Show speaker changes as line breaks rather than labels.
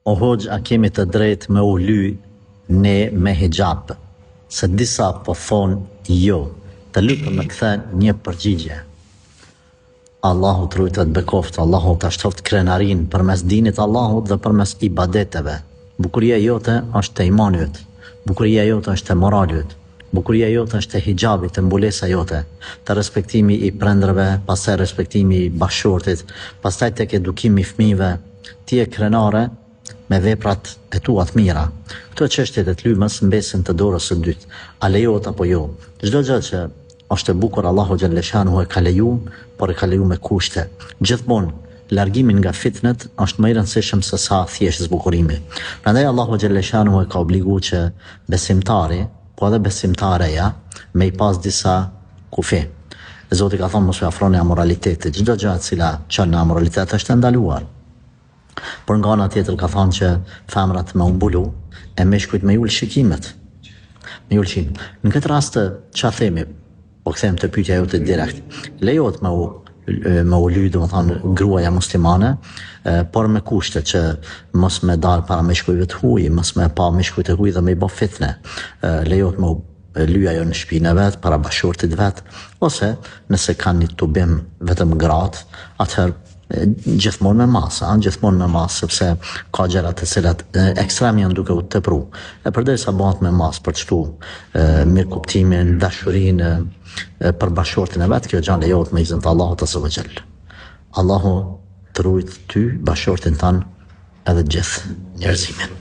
O hoxh, a kemi të drejtë me u ly ne me hijab? Se disa po thonë jo. Të lutem me kthe një përgjigje. Allahu të rujtë të bekoft, Allahu të ashtoft krenarin përmes dinit Allahut dhe përmes ibadeteve. Bukuria jote është të imanit, bukuria jote është të moralit, bukuria jote është të hijabit, të mbulesa jote, të respektimi i prindërve, pastaj respektimi i bashkëshortit, pastaj tek edukimi i fëmijëve. Ti je krenare me veprat e tua të mira. Këto çështjet e të lymës mbesin të dorës së dytë. A lejohet apo jo? Çdo gjë që është e bukur Allahu xhaleshanuhu e ka leju, por e ka leju me kushte. Gjithmonë largimin nga fitnet është më i rëndësishëm se sa thjesht zbukurimi. Prandaj Allahu xhaleshanuhu e ka obliguar që besimtari, po edhe besimtareja, me i pas disa kufi. Zoti ka thonë mos u afroni amoralitetit. Çdo gjë e cila çon në amoralitet është e ndaluar. Por nga ana tjetër ka thonë që femrat me umbulu e meshkujt me ul shikimet. Me ul shikimet. Në këtë rast ç'a themi? Po kthehem te pyetja jote direkt. Lejohet me u ly, domethënë gruaja muslimane, por me kushte që mos me dal para meshkujve të huaj, mos me pa meshkujt e huaj dhe me i bë fitne. Lejohet me lyja jo në shtëpinë e vet, para bashkëshortit vet, ose nëse kanë një tubim vetëm gratë, atëherë gjithmonë me mas, sepse ka gjëra të cilat ekstrem janë duke u tepru. E përderisa bëhet me mas për çtu mirëkuptimin, dashurinë për bashkëshortin e vet, kjo gjë lejohet me izin të Allahut azza wa jall. Allahu të rujt ty, bashkëshortin tan edhe gjithë njerëzimin.